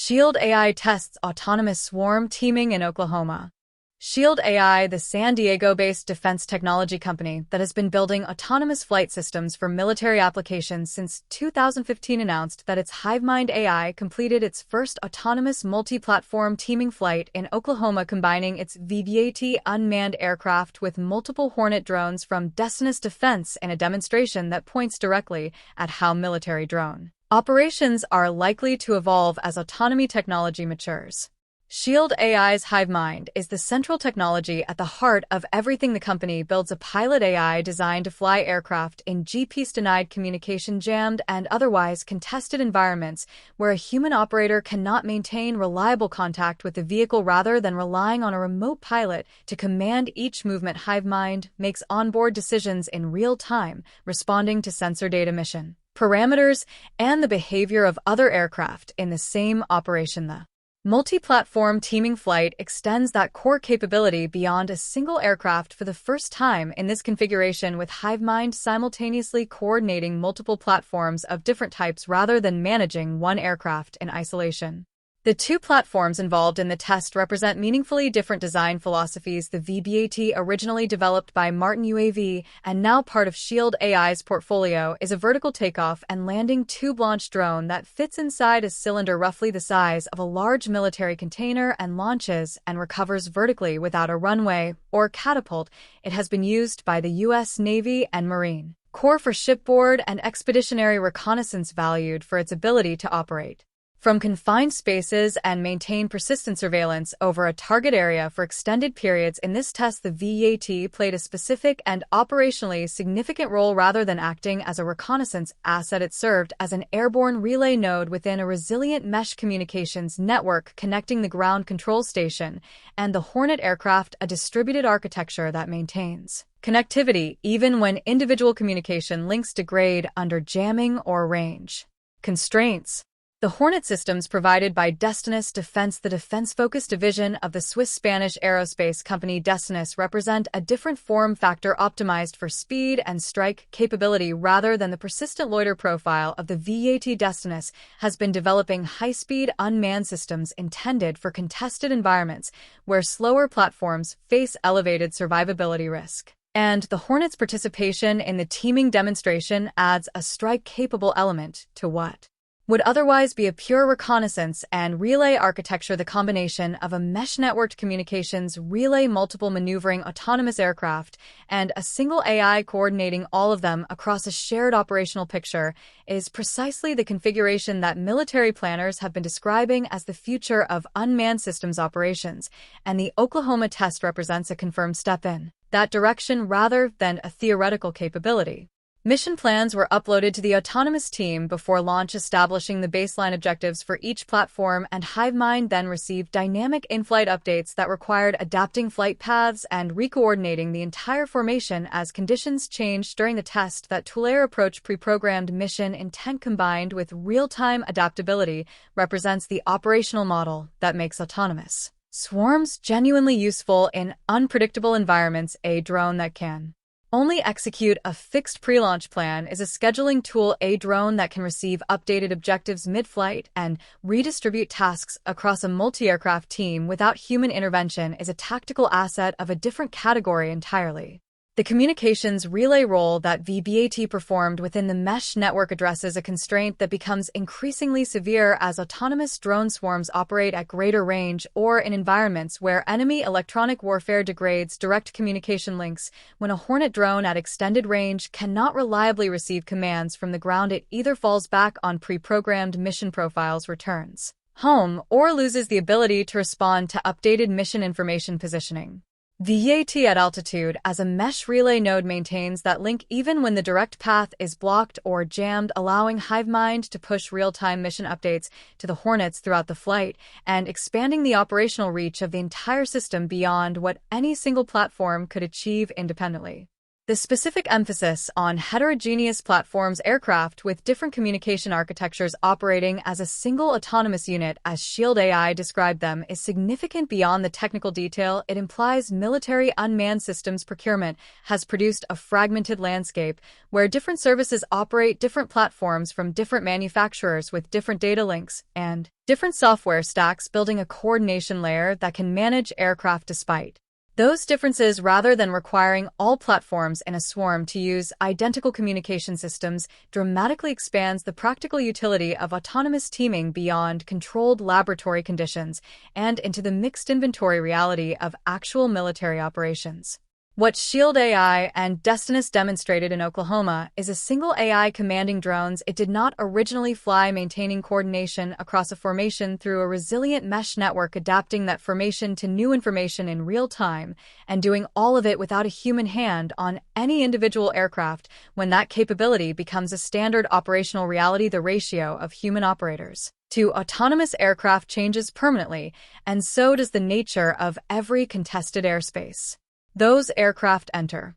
Shield AI tests autonomous swarm teaming in Oklahoma. Shield AI, the San Diego-based defense technology company that has been building autonomous flight systems for military applications since 2015, announced that its Hivemind AI completed its first autonomous multi-platform teaming flight in Oklahoma, combining its VBAT unmanned aircraft with multiple Hornet drones from Destinus Defense in a demonstration that points directly at how military drone operations are likely to evolve as autonomy technology matures. Shield AI's Hivemind is the central technology at the heart of everything the company builds, a pilot AI designed to fly aircraft in GPS-denied, communication-jammed, and otherwise contested environments where a human operator cannot maintain reliable contact with the vehicle. Rather than relying on a remote pilot to command each movement, Hivemind makes onboard decisions in real time, responding to sensor data, mission parameters, and the behavior of other aircraft in the same operation. The multi-platform teaming flight extends that core capability beyond a single aircraft for the first time in this configuration, with Hivemind simultaneously coordinating multiple platforms of different types rather than managing one aircraft in isolation. The two platforms involved in the test represent meaningfully different design philosophies. The VBAT, originally developed by Martin UAV and now part of Shield AI's portfolio, is a vertical takeoff and landing tube-launch drone that fits inside a cylinder roughly the size of a large military container and launches and recovers vertically without a runway or catapult. It has been used by the U.S. Navy and Marine Corps for shipboard and expeditionary reconnaissance, valued for its ability to operate from confined spaces and maintain persistent surveillance over a target area for extended periods. In this test, the VAT played a specific and operationally significant role. Rather than acting as a reconnaissance asset, it served as an airborne relay node within a resilient mesh communications network connecting the ground control station and the Hornet aircraft, a distributed architecture that maintains connectivity even when individual communication links degrade under jamming or range constraints. The Hornet systems provided by Destinus Defense, the defense-focused division of the Swiss-Spanish aerospace company Destinus, represent a different form factor optimized for speed and strike capability rather than the persistent loiter profile of the VAT. Destinus has been developing high-speed unmanned systems intended for contested environments where slower platforms face elevated survivability risk. And the Hornet's participation in the teaming demonstration adds a strike-capable element to what would otherwise be a pure reconnaissance and relay architecture. The combination of a mesh-networked communications relay, multiple maneuvering autonomous aircraft, and a single AI coordinating all of them across a shared operational picture is precisely the configuration that military planners have been describing as the future of unmanned systems operations, and the Oklahoma test represents a confirmed step in that direction rather than a theoretical capability. Mission plans were uploaded to the autonomous team before launch, establishing the baseline objectives for each platform, and Hivemind then received dynamic in-flight updates that required adapting flight paths and recoordinating the entire formation as conditions changed during the test. That two-layer approach, pre-programmed mission intent combined with real-time adaptability, represents the operational model that makes autonomous swarms genuinely useful in unpredictable environments. A drone that can only execute a fixed pre-launch plan is a scheduling tool. A drone that can receive updated objectives mid-flight and redistribute tasks across a multi-aircraft team without human intervention is a tactical asset of a different category entirely. The communications relay role that VBAT performed within the mesh network addresses a constraint that becomes increasingly severe as autonomous drone swarms operate at greater range or in environments where enemy electronic warfare degrades direct communication links. When a Hornet drone at extended range cannot reliably receive commands from the ground, it either falls back on pre-programmed mission profiles, returns home, or loses the ability to respond to updated mission information. Positioning VAT at altitude as a mesh relay node maintains that link even when the direct path is blocked or jammed, allowing Hivemind to push real-time mission updates to the Hornets throughout the flight and expanding the operational reach of the entire system beyond what any single platform could achieve independently. The specific emphasis on heterogeneous platforms aircraft with different communication architectures operating as a single autonomous unit, as Shield AI described them, is significant beyond the technical detail. It implies military unmanned systems procurement has produced a fragmented landscape where different services operate different platforms from different manufacturers with different data links and different software stacks, building a coordination layer that can manage aircraft despite those differences. Rather than requiring all platforms in a swarm to use identical communication systems, dramatically expands the practical utility of autonomous teaming beyond controlled laboratory conditions and into the mixed inventory reality of actual military operations. What Shield AI and Destinus demonstrated in Oklahoma is a single AI commanding drones it did not originally fly, maintaining coordination across a formation through a resilient mesh network, adapting that formation to new information in real time, and doing all of it without a human hand on any individual aircraft. When that capability becomes a standard operational reality, the ratio of human operators to autonomous aircraft changes permanently, and so does the nature of every contested airspace those aircraft enter.